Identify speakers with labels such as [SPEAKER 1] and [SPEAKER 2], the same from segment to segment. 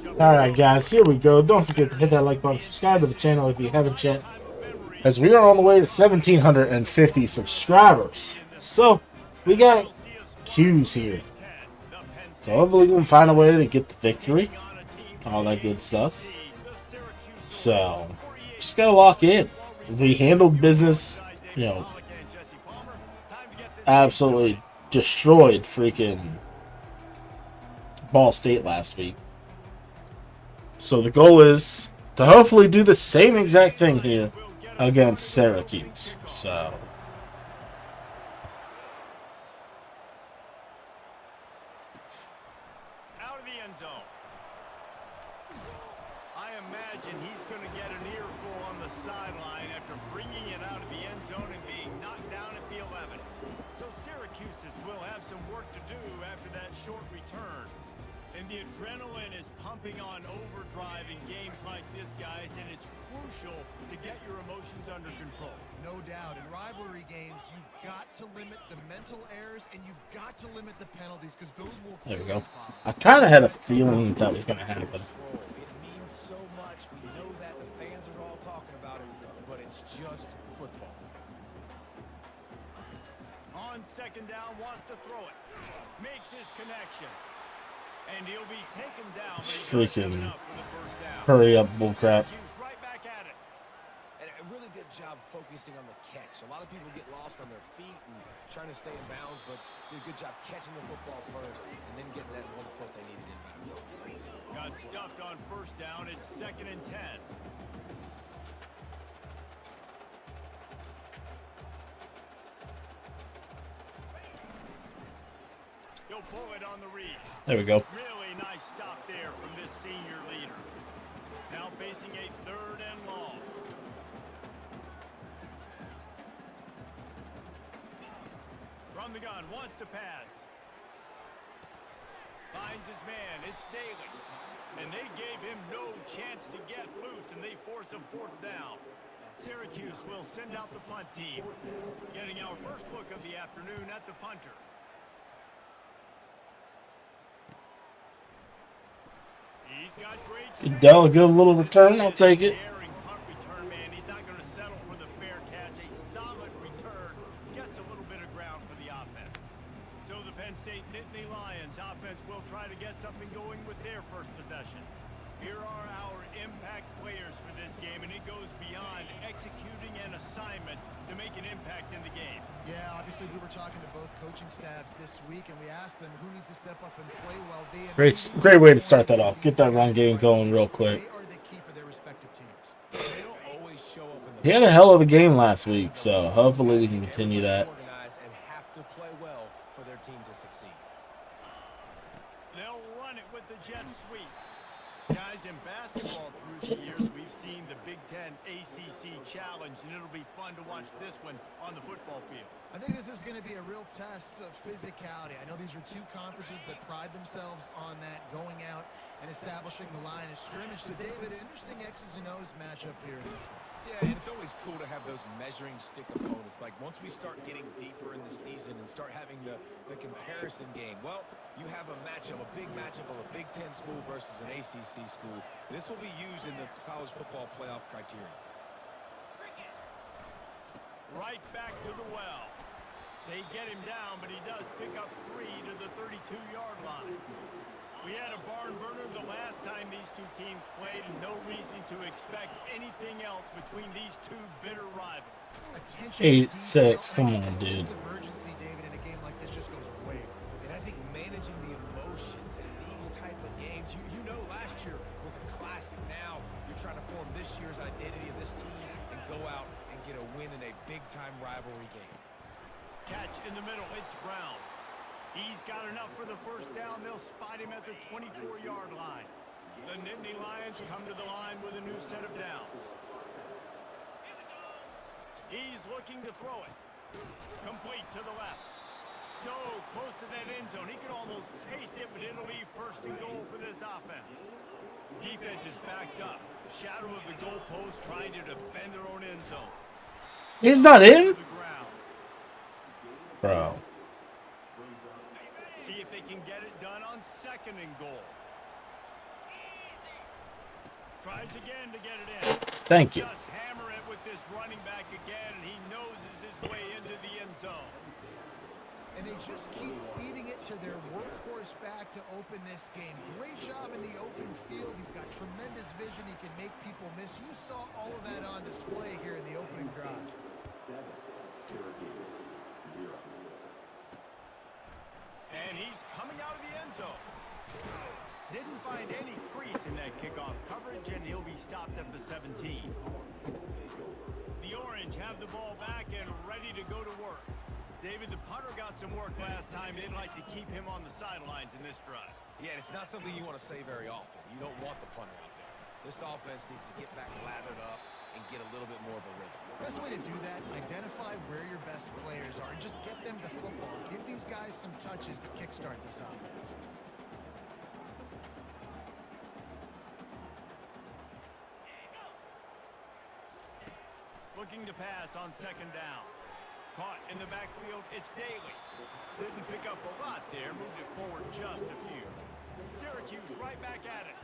[SPEAKER 1] Alright, guys, here we go. Don't forget to hit that like button, subscribe to the channel if you haven't yet, as we are on the way to 1,750 subscribers. So, we got Q's here. So, hopefully, we can find a way to get the victory. All that good stuff. So, just gotta lock in. We handled business, absolutely destroyed freaking Ball State last week. So the goal is to hopefully do the same exact thing here against Syracuse. So
[SPEAKER 2] out of the end zone. I imagine he's going to get an earful on the sideline after bringing it out of the end zone and being knocked down at the 11. So Syracuse will have some work to do after that short return. And the adrenaline is pumping on overdrive in games like this, guys, and it's crucial to get your emotions under control.
[SPEAKER 3] No doubt. In rivalry games, you've got to limit the mental errors, and you've got to limit the penalties, because those will...
[SPEAKER 1] There we go. I kind of had a feeling that was going to happen.
[SPEAKER 4] It means so much. We know that the fans are all talking about it, but it's just football.
[SPEAKER 2] On second down, wants to throw it. Makes his connection. And he'll be taken down.
[SPEAKER 1] It's freaking hurry up bullcrap.
[SPEAKER 2] Right back at it.
[SPEAKER 4] And a really good job focusing on the catch. A lot of people get lost on their feet and trying to stay in bounds, but did a good job catching the football first and then getting that 1 foot they needed in bounds.
[SPEAKER 2] Got stuffed on first down. It's 2nd and 10. He'll pull it on the read.
[SPEAKER 1] There we go.
[SPEAKER 2] Really nice stop there from this senior leader. Now facing a 3rd and long. From the gun, wants to pass. Finds his man, it's Daly. And they gave him no chance to get loose, and they force a 4th down. Syracuse will send out the punt team. Getting our first look of the afternoon at the punter.
[SPEAKER 1] Fidel, a good little return. I'll take it.
[SPEAKER 2] He's not going to settle for the fair catch. A solid return gets a little bit of ground for the offense. So the Penn State Nittany Lions offense will try to get something going with their first possession. Here are our impact players for this game, and it goes beyond executing an assignment to make an impact in the game.
[SPEAKER 3] Yeah, obviously we were talking to both coaching staffs this week, and we asked them who needs to step up and play well.
[SPEAKER 1] Great way to start that off. Get that run game going real quick.
[SPEAKER 3] They are the key for their respective teams.
[SPEAKER 4] They don't always show up in the
[SPEAKER 1] He had a hell of a game last week, so hopefully we can continue that.
[SPEAKER 4] and have to play well for their team to succeed.
[SPEAKER 2] They'll run it with the jet sweep. Guys, in basketball through the years, we've seen the Big Ten ACC Challenge, and it'll be fun to watch this one on the football field.
[SPEAKER 3] I think this is going to be a real test of physicality. I know these are two conferences that pride themselves on that, going out and establishing the line of scrimmage. So, David, interesting X's and O's matchup here in this one.
[SPEAKER 4] Yeah, and it's always cool to have those measuring stick opponents. Like, once we start getting deeper in the season and start having the comparison game, well, you have a matchup, a big matchup of a Big Ten school versus an ACC school. This will be used in the college football playoff criteria.
[SPEAKER 2] Right back to the well. They get him down, but he does pick up 3 to the 32-yard line. We had a barn burner the last time these two teams played, and no reason to expect anything else between these two bitter rivals.
[SPEAKER 1] 8-6, come on, dude.
[SPEAKER 3] Urgency, David, in a game like this just goes way up.
[SPEAKER 4] And I think managing the emotions in these type of games, you know last year was a classic. Now you're trying to form this year's identity of this team and go out and get a win in a big-time rivalry game.
[SPEAKER 2] Catch in the middle, it's Brown. He's got enough for the first down. They'll spot him at the 24-yard line. The Nittany Lions come to the line with a new set of downs. He's looking to throw it. Complete to the left. So close to that end zone. He could almost taste it, but it'll be 1st and goal for this offense. Defense is backed up. Shadow of the goalpost trying to defend their own end zone.
[SPEAKER 1] He's not in? Bro.
[SPEAKER 2] See if they can get it done on 2nd and goal. Tries again to get it in.
[SPEAKER 1] Thank you.
[SPEAKER 2] Just hammer it with this running back again, and he noses his way into the end zone.
[SPEAKER 3] And they just keep feeding it to their workhorse back to open this game. Great job in the open field. He's got tremendous vision. He can make people miss. You saw all of that on display here in the opening drive.
[SPEAKER 2] And he's coming out of the end zone. Didn't find any crease in that kickoff coverage, and he'll be stopped at the 17. The Orange have the ball back and ready to go to work. David, the punter got some work last time. They'd like to keep him on the sidelines in this drive.
[SPEAKER 4] Yeah, it's not something you want to say very often. You don't want the punter out there. This offense needs to get back lathered up and get a little bit more of a rhythm.
[SPEAKER 3] Best way to do that, identify where your best players are and just get them the football. Give these guys some touches to kickstart this offense.
[SPEAKER 2] Looking to pass on second down. Caught in the backfield, it's Daly. Didn't pick up a lot there, moved it forward just a few. Syracuse right back at it.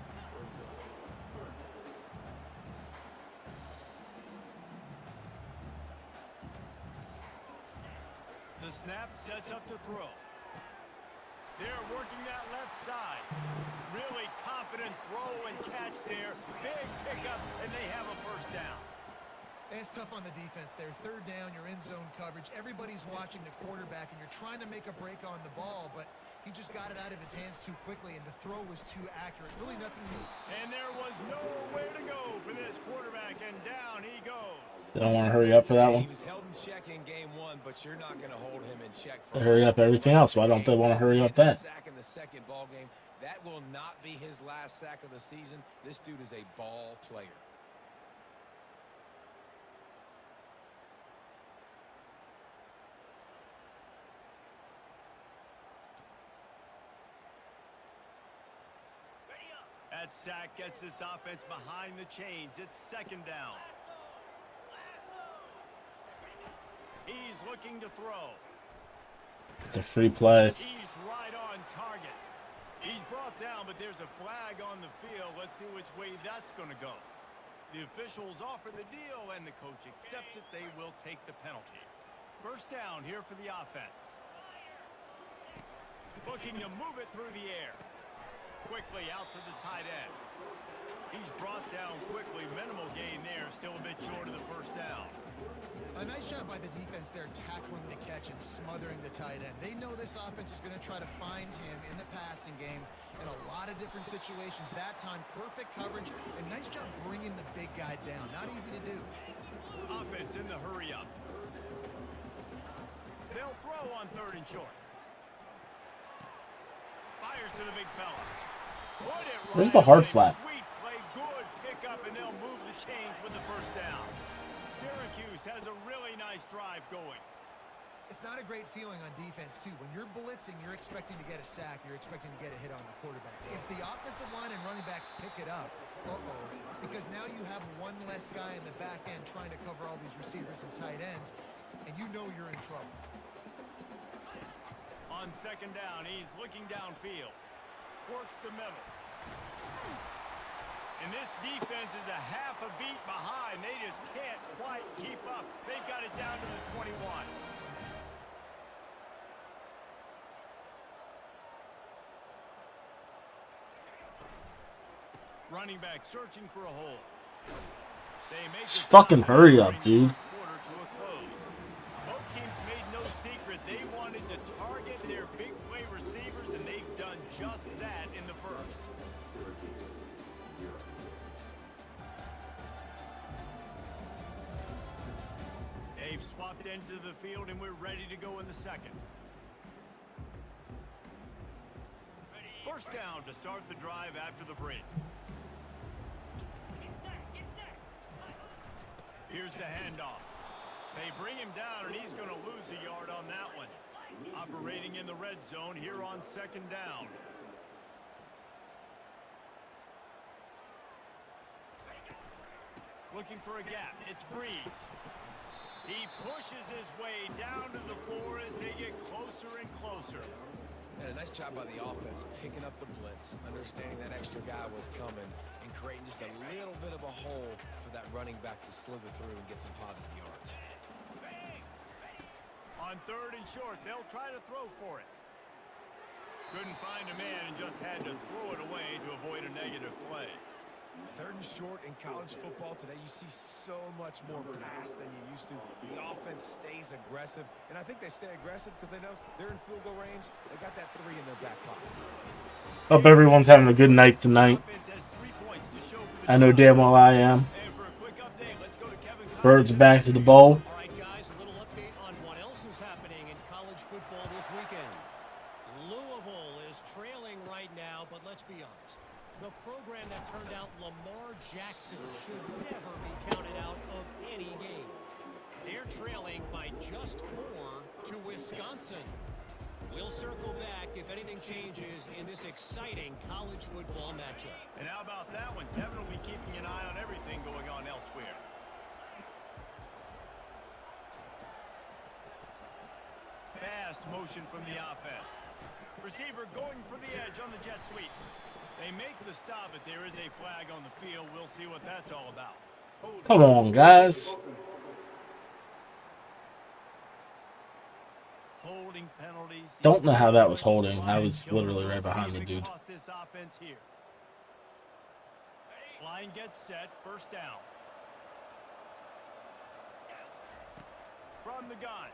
[SPEAKER 2] The snap sets up to throw. They're working that left side. Really confident throw and catch there. Big pickup, and they have a first down.
[SPEAKER 3] It's tough on the defense there. Third down, you're in zone coverage. Everybody's watching the quarterback, and you're trying to make a break on the ball, but he just got it out of his hands too quickly, and the throw was too accurate. Really nothing new.
[SPEAKER 2] And there was nowhere to go for this quarterback, and down he goes.
[SPEAKER 1] They don't want to hurry up for that one.
[SPEAKER 4] He was held in check in game one, but you're not going to hold him in check.
[SPEAKER 1] They hurry up everything else. Why don't they want to hurry up that?
[SPEAKER 4] Sack in the second ball game. That will not be his last sack of the season. This dude is a ball player.
[SPEAKER 2] That sack gets this offense behind the chains. It's second down. He's looking to throw.
[SPEAKER 1] It's a free play.
[SPEAKER 2] He's right on target. He's brought down, but there's a flag on the field. Let's see which way that's going to go. The officials offer the deal, and the coach accepts it. They will take the penalty. First down here for the offense. Looking to move it through the air. Quickly out to the tight end. He's brought down quickly. Minimal gain there. Still a bit short of the first down.
[SPEAKER 3] A nice job by the defense there, tackling the catch and smothering the tight end. They know this offense is going to try to find him in the passing game in a lot of different situations. That time, perfect coverage, and nice job bringing the big guy down. Not easy to do.
[SPEAKER 2] Offense in the hurry up. They'll throw on third and short. Fires to the big fella.
[SPEAKER 1] Where's the hard flat?
[SPEAKER 2] Sweet play, good pickup, and they'll move the chains with the first down. Syracuse has a really nice drive going.
[SPEAKER 3] It's not a great feeling on defense, too. When you're blitzing, you're expecting to get a sack. You're expecting to get a hit on the quarterback. If the offensive line and running backs pick it up, because now you have one less guy in the back end trying to cover all these receivers and tight ends, and you know you're in trouble.
[SPEAKER 2] On second down, he's looking downfield. Works the middle. And this defense is a half a beat behind. They just can't quite keep up. They've got it down to the 21. Running back searching for a hole. They make
[SPEAKER 1] Just fucking hurry up, dude.
[SPEAKER 2] Quarter to a close. Both teams made no secret they wanted to target their big play receivers, and they've done just that in the first. They've swapped ends of the field, and we're ready to go in the second. First down to start the drive after the break. Here's the handoff. They bring him down, and he's going to lose a yard on that one. Operating in the red zone here on second down. Looking for a gap. It's Breeze. He pushes his way down to the floor as they get closer and closer.
[SPEAKER 4] And a nice job by the offense picking up the blitz, understanding that extra guy was coming, and creating just a little bit of a hole for that running back to slither through and get some positive yards.
[SPEAKER 2] On 3rd and short, they'll try to throw for it. Couldn't find a man and just had to throw it away to avoid a negative play.
[SPEAKER 4] 3rd and short in college football today, you see so much more pass than you used to. The offense stays aggressive, and I think they stay aggressive because they know they're in field goal range. They got that 3 in their back pocket.
[SPEAKER 1] Hope everyone's having a good night tonight. I know damn well I am. Birds back to the bowl.
[SPEAKER 5] All right, guys, a little update on what else is happening in college football this weekend. Louisville is trailing right now, but let's be honest. The program that turned out Lamar Jackson should never be counted out of any game. They're trailing by just 4 to Wisconsin. We'll circle back if anything changes in this exciting college football matchup.
[SPEAKER 2] And how about that one? Kevin will be keeping an eye on everything going on elsewhere. Fast motion from the offense. Receiver going for the edge on the jet sweep. They make the stop, but there is a flag on the field. We'll see what that's all about.
[SPEAKER 1] Come on, guys.
[SPEAKER 2] Holding penalties.
[SPEAKER 1] Don't know how that was holding. I was literally right behind the dude.
[SPEAKER 2] This offense here. Line gets set. 1st down. From the gun.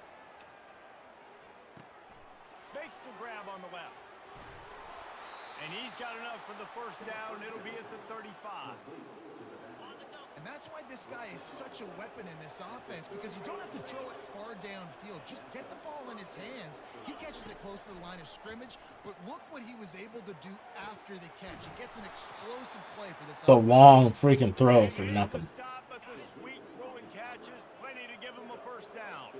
[SPEAKER 2] Makes the grab on the left. And he's got enough for the 1st down. It'll be at the 35.
[SPEAKER 3] And that's why this guy is such a weapon in this offense, because you don't have to throw it far downfield. Just get the ball in his hands. He catches it close to the line of scrimmage, but look what he was able to do after the catch. He gets an explosive play for this
[SPEAKER 1] The
[SPEAKER 3] offense.
[SPEAKER 1] long freaking throw for nothing.
[SPEAKER 2] Stop, but the sweet throwing catches, plenty to give him a 1st down.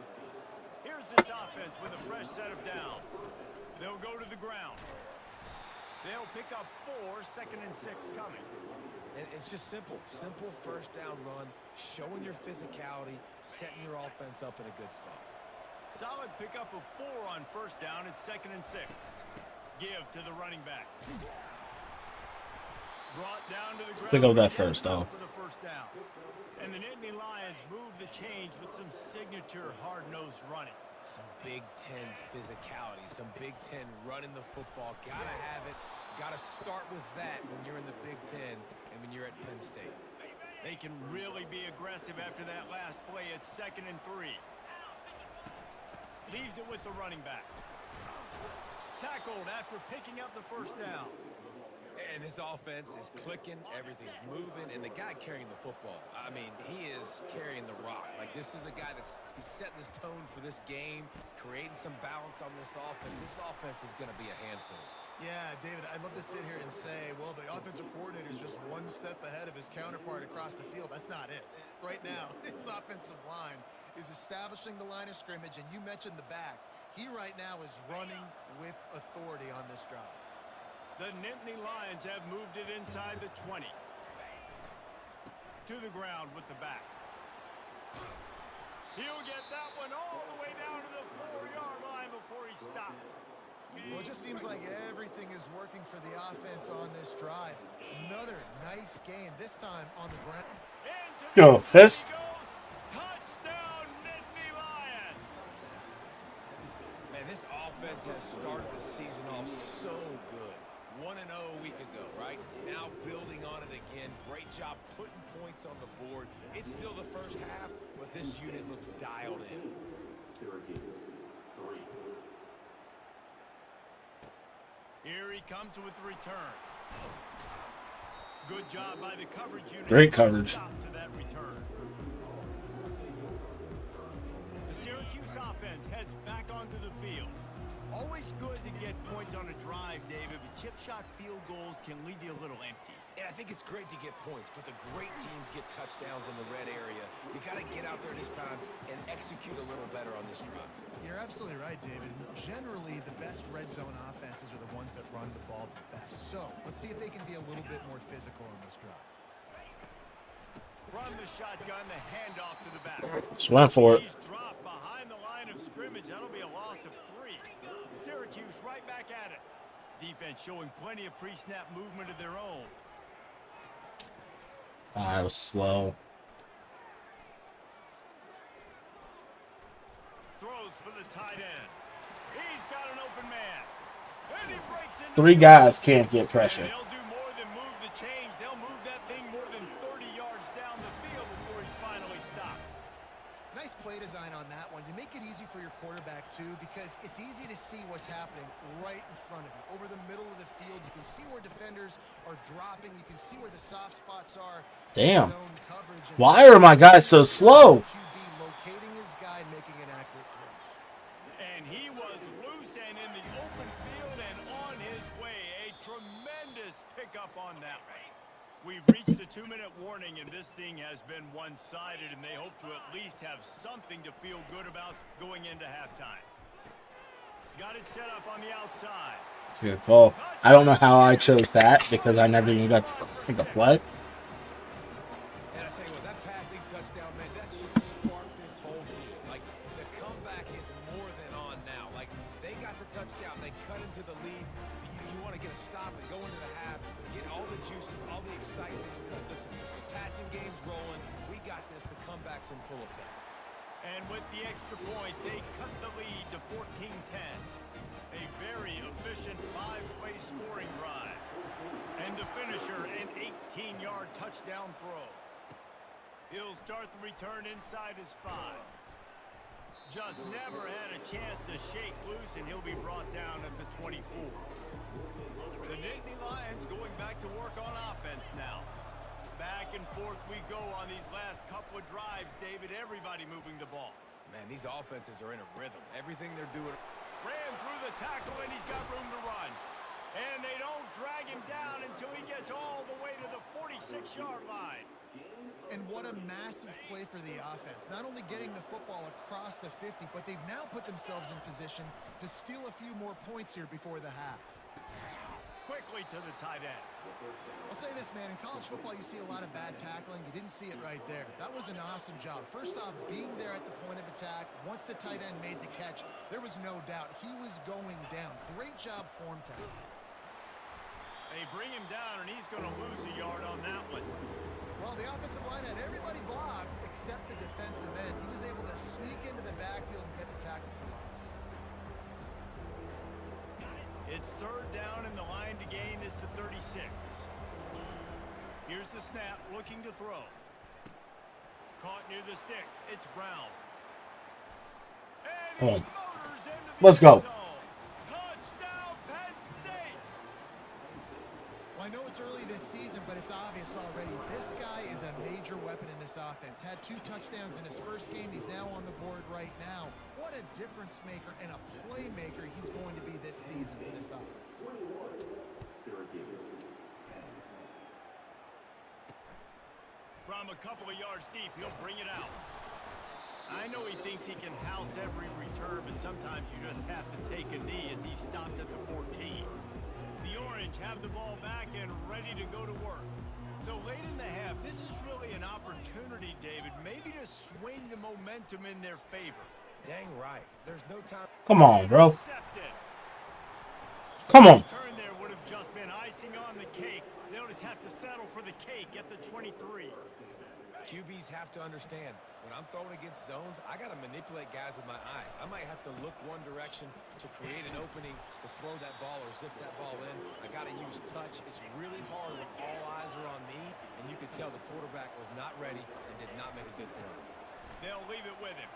[SPEAKER 2] Here's this offense with a fresh set of downs. They'll go to the ground. They'll pick up 4, 2nd and 6 coming.
[SPEAKER 4] And it's just simple. Simple 1st down run, showing your physicality, setting your offense up in a good spot.
[SPEAKER 2] Solid pickup of 4 on 1st down. It's 2nd and 6. Give to the running back. Brought down to the ground.
[SPEAKER 1] Pick up that 1st down.
[SPEAKER 2] For the 1st down. And the Nittany Lions move the change with some signature hard-nosed running.
[SPEAKER 4] Some Big Ten physicality, some Big Ten running the football. Gotta have it. Gotta start with that when you're in the Big Ten and when you're at Penn State.
[SPEAKER 2] They can really be aggressive after that last play. It's 2nd and 3. Leaves it with the running back. Tackled after picking up the 1st down.
[SPEAKER 4] And this offense is clicking, everything's moving, and the guy carrying the football, I mean, he is carrying the rock. Like, this is a guy he's setting this tone for this game, creating some balance on this offense. This offense is going to be a handful.
[SPEAKER 3] Yeah, David, I'd love to sit here and say, well, the offensive coordinator is just 1 step ahead of his counterpart across the field. That's not it. Right now, his offensive line is establishing the line of scrimmage, and you mentioned the back. He right now is running with authority on this drive.
[SPEAKER 2] The Nittany Lions have moved it inside the 20. To the ground with the back. He'll get that one all the way down to the 4-yard line before he stopped.
[SPEAKER 3] Well, it just seems like everything is working for the offense on this drive. Another nice game, this time on the ground.
[SPEAKER 1] Let's go, Fist.
[SPEAKER 2] Touchdown, Nittany Lions.
[SPEAKER 4] Man, this offense has started the season off so good. 1-0 a week ago, right? Now building on it again. Great job putting points on the board. It's still the 1st half, but this unit looks dialed in.
[SPEAKER 6] Syracuse, 3.
[SPEAKER 2] Here he comes with the return. Good job by the coverage unit.
[SPEAKER 1] Great coverage.
[SPEAKER 2] Stop to that return. The Syracuse offense heads back onto the field. Always good to get points on a drive, David, but chip shot field goals can leave you a little empty.
[SPEAKER 4] And I think it's great to get points, but the great teams get touchdowns in the red area. You got to get out there this time and execute a little better on this drive.
[SPEAKER 3] You're absolutely right, David. Generally, the best red zone offenses are the ones that run the ball the best. So, let's see if they can be a little bit more physical on this drive.
[SPEAKER 2] From the shotgun, the handoff to the back.
[SPEAKER 1] Just went for it.
[SPEAKER 2] He's dropped behind the line of scrimmage. That'll be a loss of 3. Syracuse right back at it. Defense showing plenty of pre-snap movement of their own.
[SPEAKER 1] I was slow.
[SPEAKER 2] Throws for the tight end. He's got an open man. And he breaks into
[SPEAKER 1] 3 guys can't get pressure.
[SPEAKER 2] And they'll do more than move the chains. They'll move that thing more than 30 yards down the field before he's finally stopped.
[SPEAKER 3] Nice play design on that one. You make it easy for your quarterback, too, because it's easy to see what's happening right in front of you. Over the middle of the field, you can see where defenders are dropping. You can see where the soft spots are.
[SPEAKER 1] Damn.
[SPEAKER 3] Zone coverage.
[SPEAKER 1] Why are my guys so slow?
[SPEAKER 3] QB locating his guy, making an accurate throw.
[SPEAKER 2] And he was loose and in the open field and on his way. A tremendous pickup on that one. We've reached the 2-minute warning, and this thing has been one-sided, and they hope to at least have something to feel good about going into halftime. Got it set up on the outside.
[SPEAKER 1] It's a good call. I don't know how I chose that because I never even got to think of what.
[SPEAKER 4] And I tell you what, that passing touchdown, man, that should spark this whole team. Like, the comeback is more than on now. Like, they got the touchdown. They cut into the lead. You want to get a stop and go into the half, get all the juices, all the excitement. Listen, the passing game's rolling. We got this. The comeback's in full effect.
[SPEAKER 2] And with the extra point, they cut the lead to 14-10. A very efficient 5-play scoring drive. And the finisher, an 18-yard touchdown throw. He'll start the return inside his 5. Just never had a chance to shake loose, and he'll be brought down at the 24. The Nittany Lions going back to work on offense now. Back and forth we go on these last couple of drives, David. Everybody moving the ball.
[SPEAKER 4] Man, these offenses are in a rhythm. Everything they're doing.
[SPEAKER 2] Ran through the tackle, and he's got room to run. And they don't drag him down until he gets all the way to the 46-yard line.
[SPEAKER 3] And what a massive play for the offense. Not only getting the football across the 50, but they've now put themselves in position to steal a few more points here before the half.
[SPEAKER 2] Quickly to the tight end.
[SPEAKER 3] I'll say this, man. In college football, you see a lot of bad tackling. You didn't see it right there. That was an awesome job. First off, being there at the point of attack. Once the tight end made the catch, there was no doubt he was going down. Great job form tackling.
[SPEAKER 2] They bring him down, and he's going to lose a yard on that one.
[SPEAKER 3] Well, the offensive line had everybody blocked except the defensive end. He was able to sneak into the backfield and get the tackle for loss.
[SPEAKER 2] It's 3rd down, and the line to gain is the 36. Here's the snap, looking to throw. Caught near the sticks. It's Brown. And he motors into the
[SPEAKER 1] Let's go.
[SPEAKER 2] end zone. Touchdown, Penn State.
[SPEAKER 3] Well, I know it's early this season, but it's obvious already. This guy is a major weapon in this offense. Had 2 touchdowns in his first game. He's now on the board right now. What a difference maker and a playmaker he's going to be this season for this offense.
[SPEAKER 6] Syracuse.
[SPEAKER 2] From a couple of yards deep, he'll bring it out. I know he thinks he can house every return, but sometimes you just have to take a knee as he stopped at the 14. The Orange have the ball back and ready to go to work. So late in the half, this is really an opportunity, David, maybe to swing the momentum in their favor.
[SPEAKER 4] Dang right. There's no time.
[SPEAKER 1] Come on, bro.
[SPEAKER 2] Intercepted.
[SPEAKER 1] Come on.
[SPEAKER 2] Turn there would have just been icing on the cake. They'll just have to settle for the cake at the 23.
[SPEAKER 4] QBs have to understand, when I'm throwing against zones, I got to manipulate guys with my eyes. I might have to look one direction to create an opening to throw that ball or zip that ball in. I got to use touch. It's really hard when all eyes are on me, and you can tell the quarterback was not ready and did not make a good throw.
[SPEAKER 2] They'll leave it with him.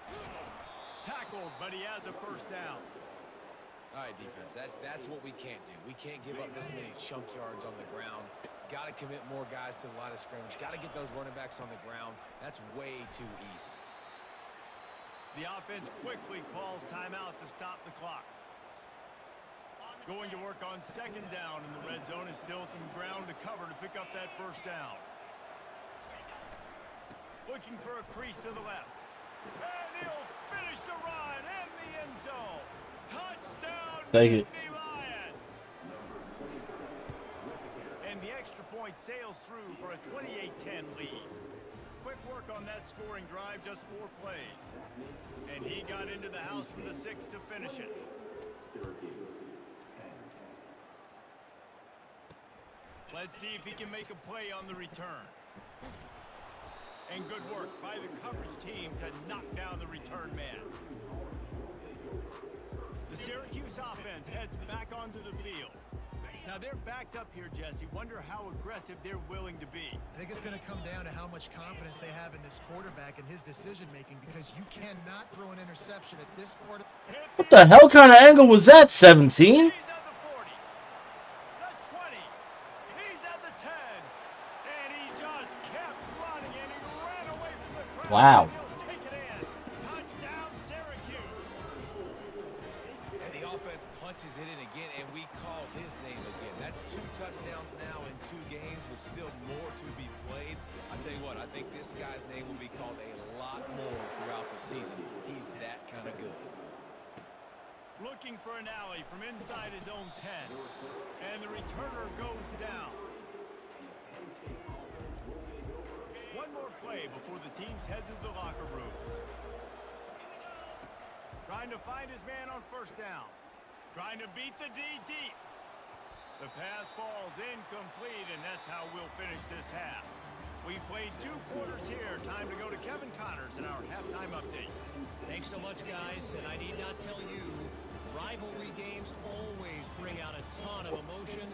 [SPEAKER 2] Tackled, but he has a first down.
[SPEAKER 4] All right, defense, that's what we can't do. We can't give up this many chunk yards on the ground. Got to commit more guys to the line of scrimmage. Got to get those running backs on the ground. That's way too easy.
[SPEAKER 2] The offense quickly calls timeout to stop the clock. Going to work on 2nd down in the red zone, and still some ground to cover to pick up that first down. Looking for a crease to the left. And he'll finish the run in the end zone. Touchdown,
[SPEAKER 1] Take it.
[SPEAKER 2] Nittany Lions. And the extra point sails through for a 28-10 lead. work on that scoring drive, just 4 plays. And he got into the house from the 6 to finish it.
[SPEAKER 6] Syracuse, 10.
[SPEAKER 2] Let's see if he can make a play on the return. And good work by the coverage team to knock down the return man. The Syracuse offense heads back onto the field. Now they're backed up here, Jesse. Wonder how aggressive they're willing to be.
[SPEAKER 3] I think it's going to come down to how much confidence they have in this quarterback and his decision-making, because you cannot throw an interception at this part of...
[SPEAKER 1] What the hell kind of angle was that, 17?
[SPEAKER 2] He's at the 40, the 20, he's at the 10, and he just kept running, and he ran away from the crowd.
[SPEAKER 1] Wow.
[SPEAKER 2] He'll take it in. Touchdown, Syracuse.
[SPEAKER 4] And the offense punches it in again, and we call his name again. That's 2 touchdowns now in 2 games with still more to be played. I tell you what, I think this guy's name will be called a lot more throughout the season. He's that kind of good.
[SPEAKER 2] Looking for an alley from inside his own 10. And the returner goes down. One more play before the teams head to the locker rooms. Trying to find his man on first down. Trying to beat the D deep. The pass falls incomplete, and that's how we'll finish this half. We've played 2 quarters here. Time to go to Kevin Connors in our halftime update.
[SPEAKER 5] Thanks so much, guys, and I need not tell you, rivalry games always bring out a ton of emotion,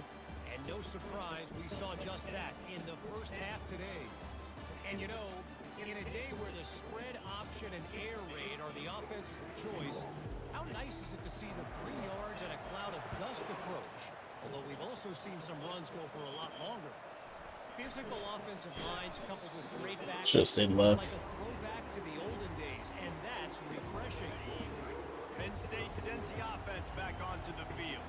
[SPEAKER 5] and no surprise, we saw just that in the first half today. And you know, in a day where the spread option and air raid are the offense's choice, how nice is it to see the 3 yards and a cloud of dust approach? Although we've also seen some runs go for a lot longer. Physical offensive lines coupled with great backs,
[SPEAKER 1] Just in left.
[SPEAKER 5] like a throwback to the olden days, and that's refreshing.
[SPEAKER 2] Penn State sends the offense back onto the field.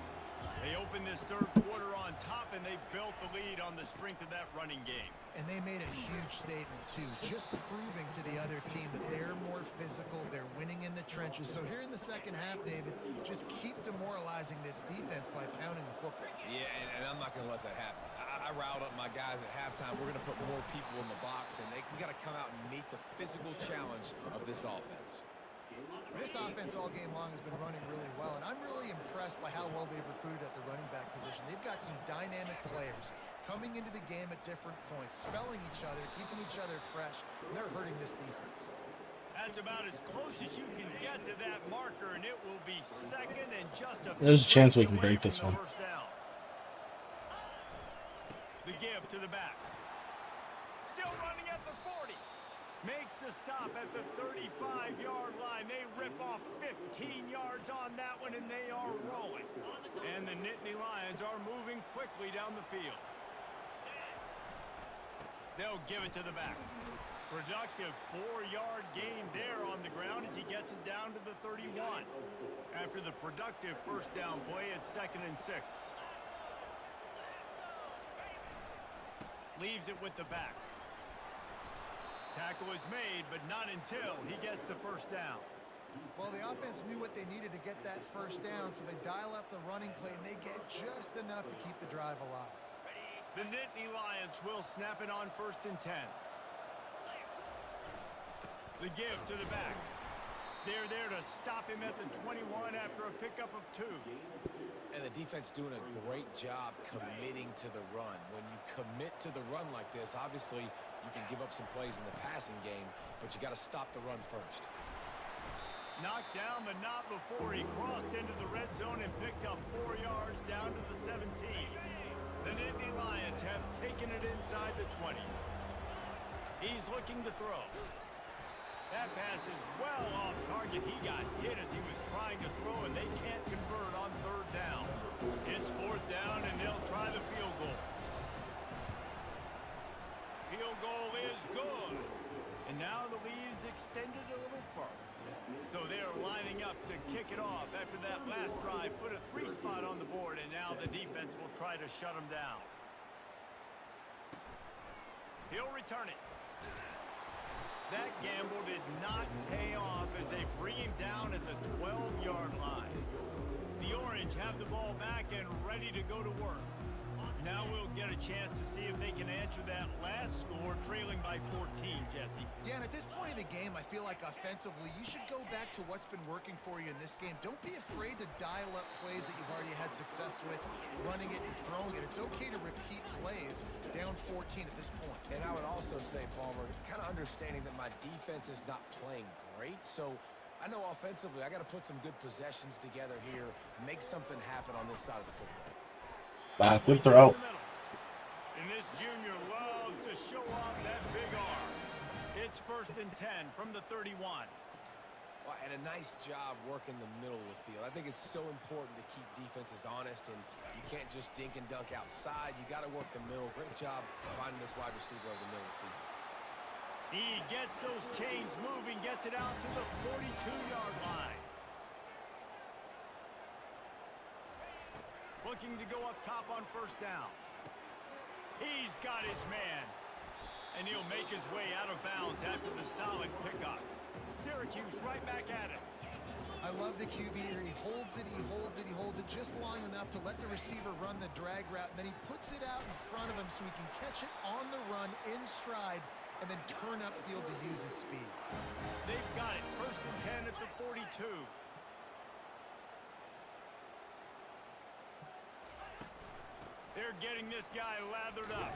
[SPEAKER 2] They open this 3rd quarter on top, and they built the lead on the strength of that running game.
[SPEAKER 3] And they made a huge statement, too, just proving to the other team that they're more physical, they're winning in the trenches. So here in the second half, David, just keep demoralizing this defense by pounding the football.
[SPEAKER 4] Yeah, and I'm not going to let that happen. I riled up my guys at halftime. We're going to put more people in the box, and we got to come out and meet the physical challenge of this offense.
[SPEAKER 3] This offense all game long has been running really well, and I'm really impressed by how well they've recruited at the running back position. They've got some dynamic players coming into the game at different points, spelling each other, keeping each other fresh, and they're hurting this defense.
[SPEAKER 2] That's about as close as you can get to that marker, and it will be second and just a...
[SPEAKER 1] There's a chance we can break this one.
[SPEAKER 2] The give to the back. Still running at the 40. Makes the stop at the 35-yard line. They rip off 15 yards on that one, and they are rolling. And the Nittany Lions are moving quickly down the field. They'll give it to the back. Productive 4-yard gain there on the ground as he gets it down to the 31. After the productive first down play, it's 2nd and 6. Leaves it with the back. Tackle is made, but not until he gets the first down.
[SPEAKER 3] Well, the offense knew what they needed to get that first down, so they dial up the running play, and they get just enough to keep the drive alive.
[SPEAKER 2] The Nittany Lions will snap it on 1st and 10. The give to the back. They're there to stop him at the 21 after a pickup of 2.
[SPEAKER 4] And the defense doing a great job committing to the run. When you commit to the run like this, obviously you can give up some plays in the passing game, but you got to stop the run first.
[SPEAKER 2] Knocked down, but not before he crossed into the red zone and picked up 4 yards down to the 17. The Nittany Lions have taken it inside the 20. He's looking to throw. That pass is well off target. He got hit as he was trying to throw, and they can't convert on 3rd down. It's 4th down, and they'll try the field goal. Field goal is good. And now the lead is extended a little further. So they're lining up to kick it off after that last drive. Put a 3 spot on the board, and now the defense will try to shut them down. He'll return it. That gamble did not pay off as they bring him down at the 12-yard line. The Orange have the ball back and ready to go to work. Now we'll get a chance to see if they can answer that last score, trailing by 14, Jesse.
[SPEAKER 3] Yeah, and at this point in the game, I feel like offensively, you should go back to what's been working for you in this game. Don't be afraid to dial up plays that you've already had success with, running it and throwing it. It's okay to repeat plays down 14 at this point.
[SPEAKER 4] And I would also say, Palmer, kind of understanding that my defense is not playing great, so I know offensively I got to put some good possessions together here, make something happen on this side of the football.
[SPEAKER 1] Wow, good throw.
[SPEAKER 2] And this junior loves to show off that big arm. It's 1st and 10 from the 31.
[SPEAKER 4] Well, and a nice job working the middle of the field. I think it's so important to keep defenses honest, and you can't just dink and dunk outside. You got to work the middle. Great job finding this wide receiver over the middle of the field.
[SPEAKER 2] He gets those chains moving, gets it out to the 42-yard line. Looking to go up top on 1st down. He's got his man. And he'll make his way out of bounds after the solid pickup. Syracuse right back at it.
[SPEAKER 3] I love the QB here. He holds it, he holds it, he holds it just long enough to let the receiver run the drag route. And then he puts it out in front of him so he can catch it on the run in stride and then turn upfield to use his speed.
[SPEAKER 2] They've got it. 1st and 10 at the 42. They're getting this guy lathered up.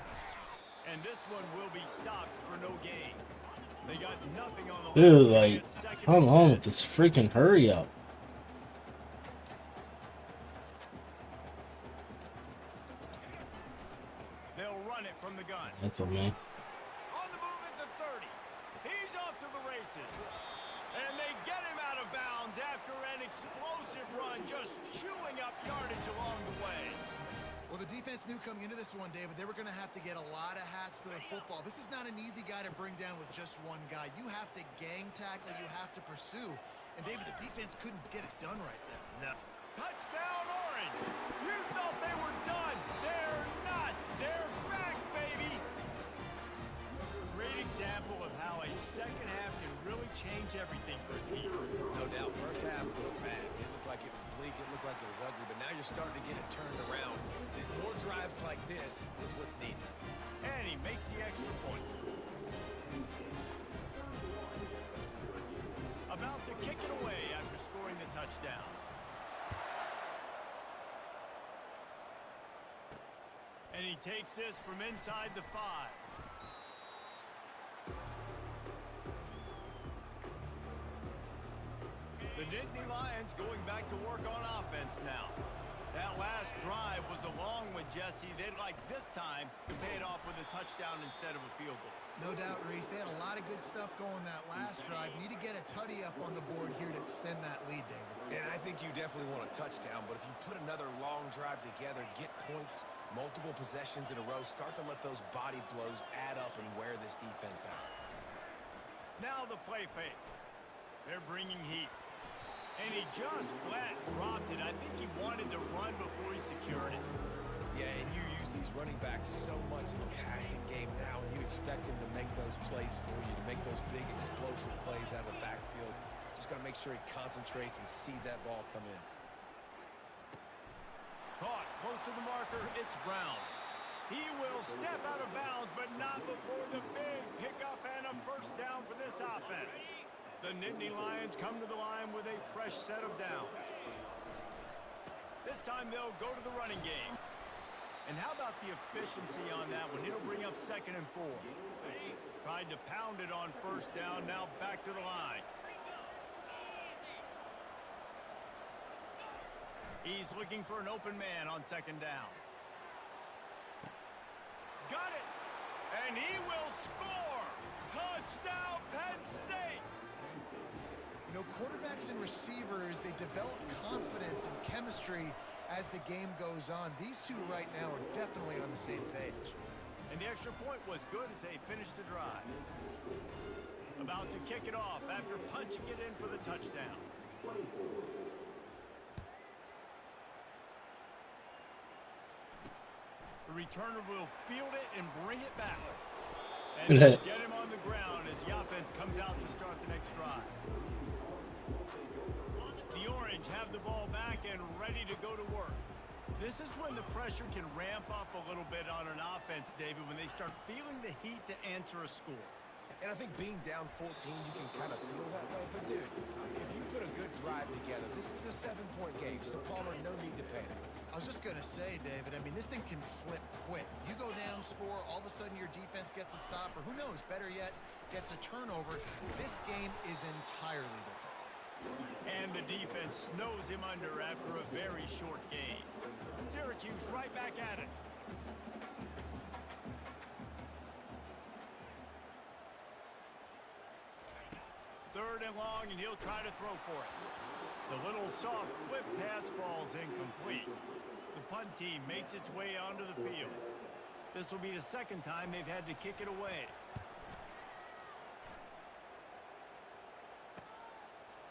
[SPEAKER 2] And this one will be stopped for no gain. They got nothing on the
[SPEAKER 1] Dude,
[SPEAKER 2] line.
[SPEAKER 1] like, come on with this freaking hurry up.
[SPEAKER 2] They'll run it from the gun.
[SPEAKER 1] That's all, man.
[SPEAKER 2] On the move at the 30. He's off to the races. And they get him out of bounds after an explosive run, just chewing up yardage along the way.
[SPEAKER 3] Well, the defense knew coming into this one, David, they were going to have to get a lot of hats to the football. This is not an easy guy to bring down with just one guy. You have to gang tackle, you have to pursue. And, David, the defense couldn't get it done right there. No.
[SPEAKER 2] Touchdown, Orange. You thought they were done. They're not. They're back, baby. Great example of how a second half can really change everything for a team.
[SPEAKER 4] No doubt, 1st half looked bad. It looked like it was bleak. It looked like it was ugly. But now you're starting to get it turned around. And more drives like this is what's needed.
[SPEAKER 2] And he makes the extra point. About to kick it away after scoring the touchdown. And he takes this from inside the 5. The Nittany Lions going back to work on offense now. That last drive was a long one, Jesse. They'd like this time to pay it off with a touchdown instead of a field goal.
[SPEAKER 3] No doubt, Reese. They had a lot of good stuff going that last drive. Need to get a tutty up on the board here to extend that lead, David.
[SPEAKER 4] And I think you definitely want a touchdown, but if you put another long drive together, get points, multiple possessions in a row, start to let those body blows add up and wear this defense out.
[SPEAKER 2] Now the play fake. They're bringing heat. And he just flat dropped it. I think he wanted to run before he secured it.
[SPEAKER 4] Yeah, and you use these running backs so much in the passing game now, and you expect him to make those plays for you, to make those big explosive plays out of the backfield. Just got to make sure he concentrates and see that ball come in.
[SPEAKER 2] Caught close to the marker. It's Brown. He will step out of bounds, but not before the big pickup and a 1st down for this offense. The Nittany Lions come to the line with a fresh set of downs. This time they'll go to the running game. And how about the efficiency on that one? It'll bring up 2nd and 4. Tried to pound it on 1st down, now back to the line. He's looking for an open man on 2nd down. Got it! And he will score! Touchdown, Penn State!
[SPEAKER 3] You know, quarterbacks and receivers, they develop confidence and chemistry as the game goes on. These two right now are definitely on the same page.
[SPEAKER 2] And the extra point was good as they finished the drive. About to kick it off after punching it in for the touchdown. The returner will field it and bring it back. And get him on the ground as the offense comes out to start the next drive. The Orange have the ball back and ready to go to work. This is when the pressure can ramp up a little bit on an offense, David, when they start feeling the heat to answer a score.
[SPEAKER 4] And I think being down 14, you can kind of feel that way. But, dude, if you put a good drive together, this is a 7-point game, so Palmer, no need to panic.
[SPEAKER 3] I was just going to say, David, I mean, this thing can flip quick. You go down, score, all of a sudden your defense gets a stop, or who knows, better yet, gets a turnover. This game is entirely different.
[SPEAKER 2] And the defense snows him under after a very short game. Syracuse right back at it. Third and long, and he'll try to throw for it. The little soft flip pass falls incomplete. The punt team makes its way onto the field. This will be the second time they've had to kick it away.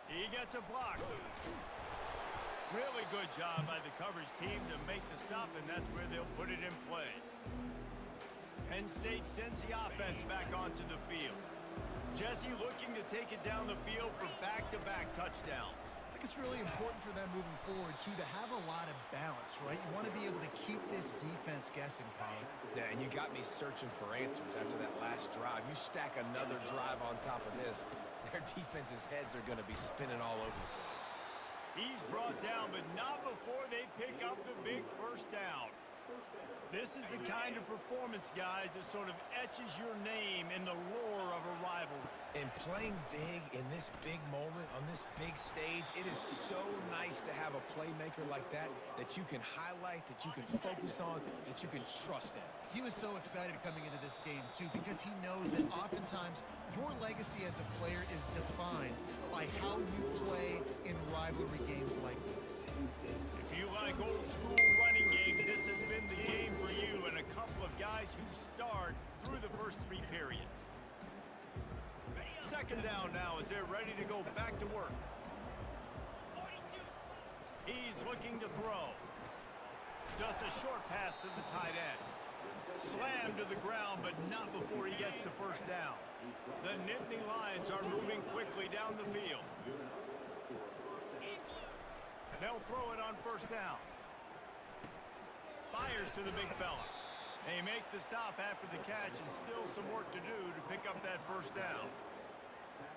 [SPEAKER 2] He gets a block. Really good job by the coverage team to make the stop, and that's where they'll put it in play. Penn State sends the offense back onto the field. Jesse looking to take it down the field for back-to-back touchdowns.
[SPEAKER 3] I think it's really important for them moving forward, too, to have a lot of balance, right? You want to be able to keep this defense guessing, Pollard.
[SPEAKER 4] Yeah, and you got me searching for answers after that last drive. You stack another drive on top of this, their defense's heads are going to be spinning all over the place.
[SPEAKER 2] He's brought down, but not before they pick up the big first down. This is the kind of performance, guys, that sort of etches your name in the roar of a rivalry.
[SPEAKER 4] And playing big in this big moment, on this big stage, it is so nice to have a playmaker like that you can highlight, that you can focus on, that you can trust in.
[SPEAKER 3] He was so excited coming into this game, too, because he knows that oftentimes your legacy as a player is defined by how you play in rivalry games like this.
[SPEAKER 2] If you like old school running games, this has been the game for you and a couple of guys who starred through the first 3 periods. Second down now as they're ready to go back to work. He's looking to throw. Just a short pass to the tight end. Slammed to the ground, but not before he gets the first down. The Nittany Lions are moving quickly down the field. They'll throw it on first down. Fires to the big fella. They make the stop after the catch, and still some work to do to pick up that first down.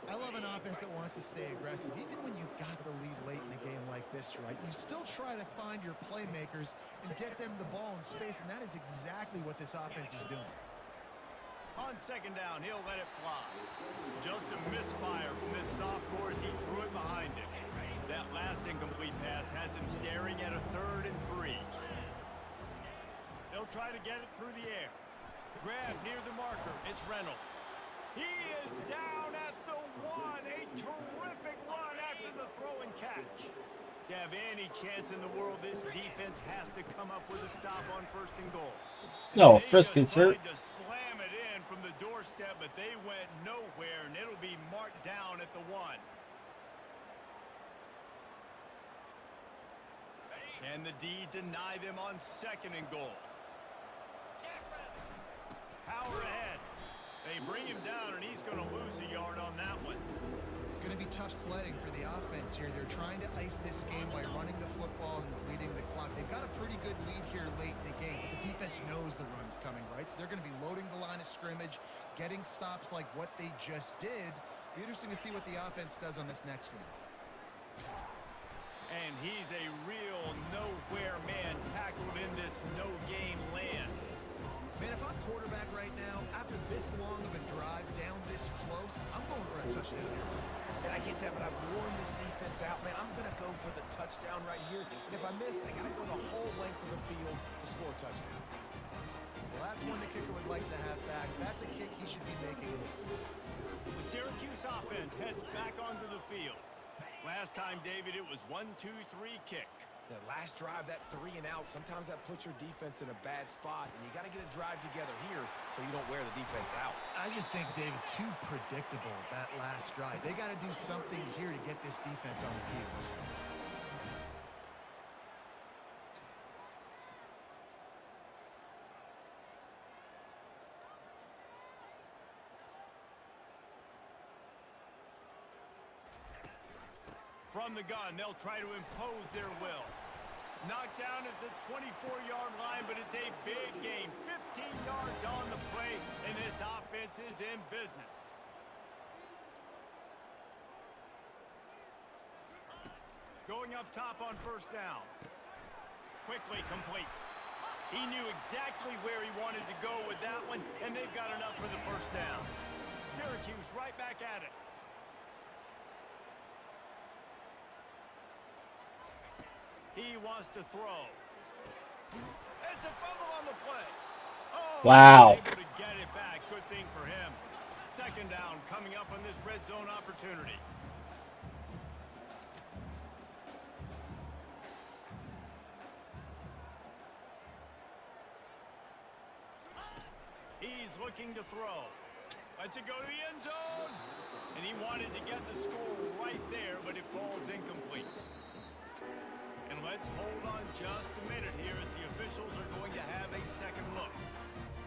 [SPEAKER 3] I love an offense that wants to stay aggressive. Even when you've got the lead late in a game like this, right, you still try to find your playmakers and get them the ball in space, and that is exactly what this offense is doing.
[SPEAKER 2] On second down, he'll let it fly. Just a misfire from this sophomore as he threw it behind him. That last incomplete pass has him staring at a 3rd and 3. They'll try to get it through the air. Grab near the marker. It's Reynolds. He is down at the 1. A terrific run after the throw and catch. To have any chance in the world, this defense has to come up with a stop on 1st and goal.
[SPEAKER 1] No, Frisk
[SPEAKER 2] They
[SPEAKER 1] gets
[SPEAKER 2] just
[SPEAKER 1] hurt.
[SPEAKER 2] tried to slam it in from the doorstep, but they went nowhere, and it'll be marked down at the 1. Can the D deny them on 2nd and goal? Power ahead. They bring him down, and he's going to lose a yard on that one.
[SPEAKER 3] It's going to be tough sledding for the offense here. They're trying to ice this game by running the football and bleeding the clock. They've got a pretty good lead here late in the game, but the defense knows the run's coming, right? So they're going to be loading the line of scrimmage, getting stops like what they just did. Be interesting to see what the offense does on this next one.
[SPEAKER 2] And he's a real nowhere man tackled in this no-game land.
[SPEAKER 3] Man, if I'm quarterback right now, after this long of a drive down this close, I'm going for a touchdown here.
[SPEAKER 4] And I get that, but I've worn this defense out, man. I'm going to go for the touchdown right here. And if I miss, they got to go the whole length of the field to score a touchdown.
[SPEAKER 3] Well, that's one the kicker would like to have back. That's a kick he should be making in his sleep.
[SPEAKER 2] The Syracuse offense heads back onto the field. Last time, David, it was 1-2-3 kick.
[SPEAKER 4] The last drive, that 3 and out, sometimes that puts your defense in a bad spot, and you got to get a drive together here so you don't wear the defense out.
[SPEAKER 3] I just think, David, too predictable, that last drive. They got to do something here to get this defense on the field.
[SPEAKER 2] From the gun, they'll try to impose their will. Knocked down at the 24-yard line, but it's a big gain. 15 yards on the play, and this offense is in business. Going up top on first down. Quickly complete. He knew exactly where he wanted to go with that one, and they've got enough for the first down. Syracuse right back at it. He wants to throw. It's a fumble on the play. Oh,
[SPEAKER 1] wow.
[SPEAKER 2] able to get it back. Good thing for him. Second down coming up on this red zone opportunity. He's looking to throw. Lets it go to the end zone. And he wanted to get the score right there, but it falls incomplete. And let's hold on just a minute here as the officials are going to have a second look.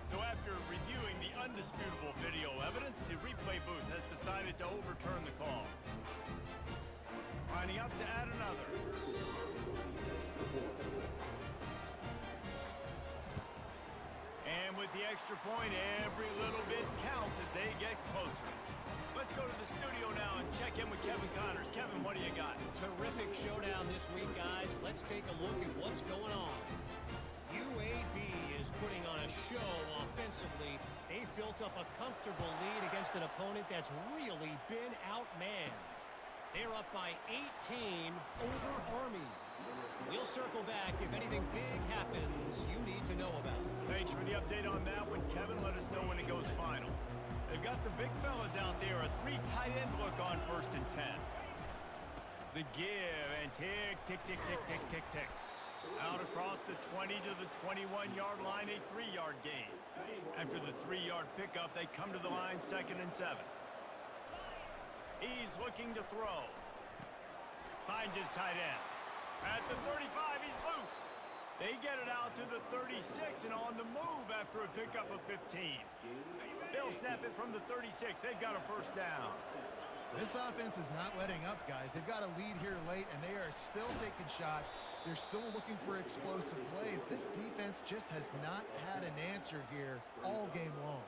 [SPEAKER 2] So after reviewing the undisputable video evidence, the replay booth has decided to overturn the call. Lining up to add another. And with the extra point, every little bit counts as they get closer. Let's go to the studio now and check in with Kevin Connors. Kevin, what do you got?
[SPEAKER 5] Terrific showdown this week, guys. Let's take a look at what's going on. UAB is putting on a show offensively. They've built up a comfortable lead against an opponent that's really been outmanned. They're up by 18 over Army. We'll circle back if anything big happens you need to know about.
[SPEAKER 2] Thanks for the update on that one, Kevin. Let us know when it goes final. They've got the big fellas out there. A 3 tight end look on 1st and 10. The give and tick, tick, tick, tick, tick, tick, tick. Out across the 20 to the 21-yard line, a 3-yard gain. After the 3-yard pickup, they come to the line 2nd and 7. He's looking to throw. Finds his tight end. At the 35, he's loose. They get it out to the 36 and on the move after a pickup of 15. They'll snap it from the 36. They've got a first down.
[SPEAKER 3] This offense is not letting up, guys. They've got a lead here late, and they are still taking shots. They're still looking for explosive plays. This defense just has not had an answer here all game long.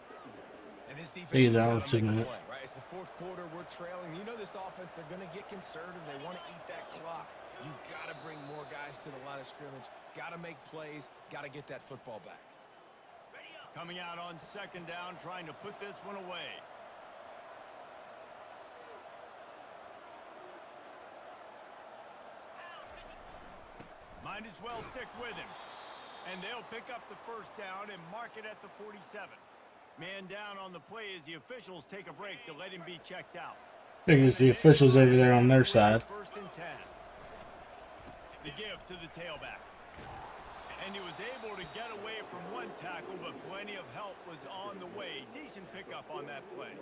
[SPEAKER 4] And this defense
[SPEAKER 1] Hey,
[SPEAKER 4] has
[SPEAKER 1] that
[SPEAKER 4] gotta
[SPEAKER 1] was
[SPEAKER 4] make a
[SPEAKER 1] significant.
[SPEAKER 4] play, right? It's the 4th quarter. We're trailing. You know this offense, they're going to get conservative. They want to eat that clock. You got to bring more guys to the line of scrimmage. Got to make plays. Got to get that football back.
[SPEAKER 2] Coming out on 2nd down, trying to put this one away. Might as well stick with him. And they'll pick up the first down and mark it at the 47. Man down on the play as the officials take a break to let him be checked out.
[SPEAKER 1] Because the officials over there on their side.
[SPEAKER 2] 1st and 10. The give to the tailback. And he was able to get away from one tackle, but plenty of help was on the way. Decent pickup on that play.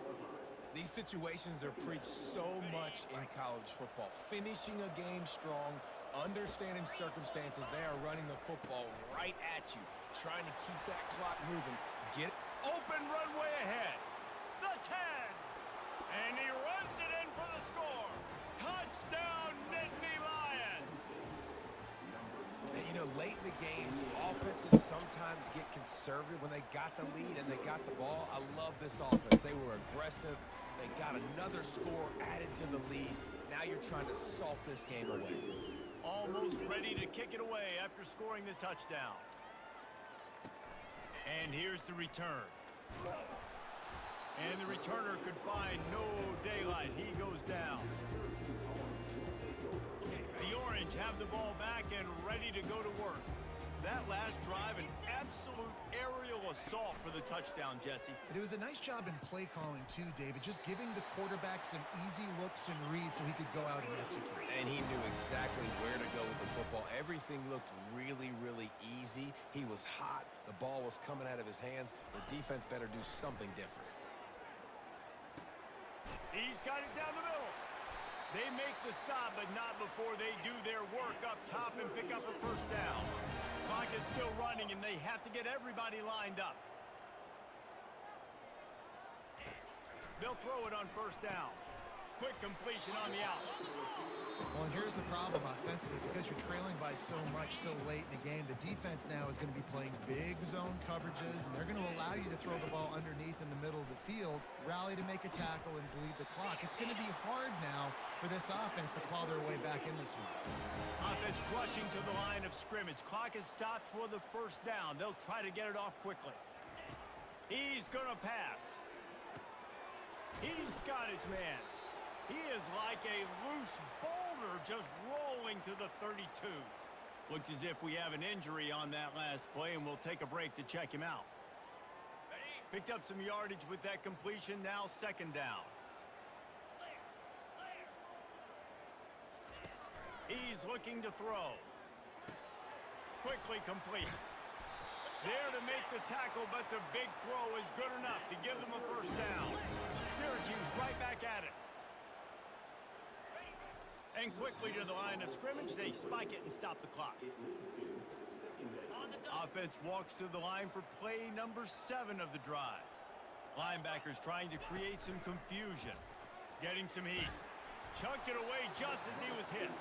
[SPEAKER 4] These situations are preached so much in college football. Finishing a game strong, understanding circumstances. They are running the football right at you, trying to keep that clock moving. Get
[SPEAKER 2] Open runway ahead. The 10. And he runs it in for the score. Touchdown, Nittany Lions.
[SPEAKER 4] And, you know, late in the games, offenses sometimes get conservative when they got the lead and they got the ball. I love this offense. They were aggressive. They got another score added to the lead. Now you're trying to salt this game away.
[SPEAKER 2] Almost ready to kick it away after scoring the touchdown. And here's the return. And the returner could find no daylight. He goes down. The Orange have the ball back and ready to go to work. That last drive, an absolute aerial assault for the touchdown, Jesse.
[SPEAKER 3] But it was a nice job in play calling too, David, just giving the quarterback some easy looks and reads so he could go out and execute.
[SPEAKER 4] And he knew exactly where to go with the football. Everything looked really, really easy. He was hot. The ball was coming out of his hands. The defense better do something different.
[SPEAKER 2] He's got it down the middle. They make the stop, but not before they do their work up top and pick up a first down. Clock is still running, and they have to get everybody lined up. They'll throw it on first down. quick completion on the out.
[SPEAKER 3] Well, and here's the problem offensively. Because you're trailing by so much so late in the game, the defense now is going to be playing big zone coverages, and they're going to allow you to throw the ball underneath in the middle of the field, rally to make a tackle, and bleed the clock. It's going to be hard now for this offense to claw their way back in this one.
[SPEAKER 2] Offense rushing to the line of scrimmage. Clock is stopped for the first down. They'll try to get it off quickly. He's going to pass. He's got his man. He is like a loose boulder just rolling to the 32. Looks as if we have an injury on that last play, and we'll take a break to check him out. Picked up some yardage with that completion. Now second down. He's looking to throw. Quickly complete. There to make the tackle, but the big throw is good enough to give them a first down. Syracuse right back at it. And quickly to the line of scrimmage, they spike it and stop the clock. Offense walks to the line for play number 7 of the drive. Linebackers trying to create some confusion. Getting some heat. Chunked it away just as he was hit.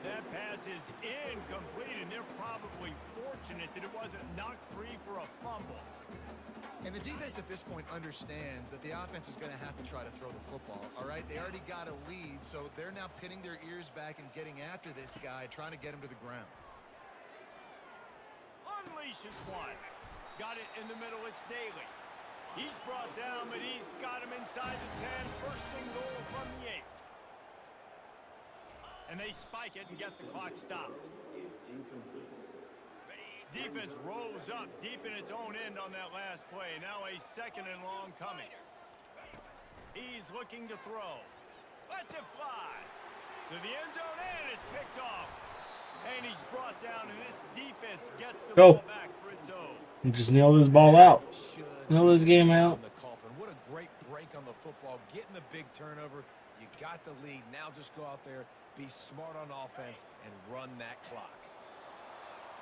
[SPEAKER 2] That pass is incomplete, and they're probably fortunate that it wasn't knocked free for a fumble.
[SPEAKER 3] And the defense at this point understands that the offense is going to have to try to throw the football, all right? They already got a lead, so they're now pinning their ears back and getting after this guy, trying to get him to the ground.
[SPEAKER 2] Unleashes one. Got it in the middle. It's Daly. He's brought down, but he's got him inside the 10. First and goal from the 8. And they spike it and get the clock stopped. Defense rolls up deep in its own end on that last play. Now a second and long coming. He's looking to throw. Lets it fly to the end zone, and it's picked off. And he's brought down, and this defense gets the ball back for its own.
[SPEAKER 1] You just nail this ball out. Nail this game out.
[SPEAKER 4] What a great break on the football. Getting the big turnover. You got the lead. Now just go out there, be smart on offense, and run that clock.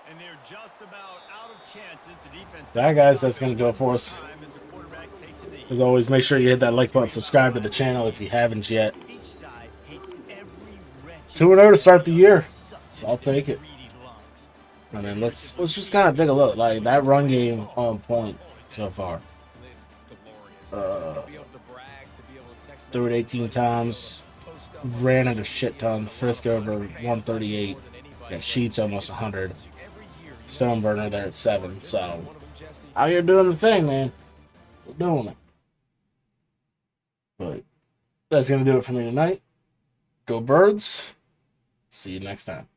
[SPEAKER 2] And they're just about out of chances. The defense.
[SPEAKER 1] All right, guys, that's going to do it for us. As always, make sure you hit that like button, subscribe to the channel if you haven't yet. 2-0 to start the year, so I'll take it. And then let's just kind of take a look. Like, that run game on point so far. Threw it 18 times. Ran it a shit ton. Frisk over 138. Got Sheets almost 100. Stoneburner there at 7. So, out here doing the thing, man. We're doing it. But that's going to do it for me tonight. Go Birds. See you next time.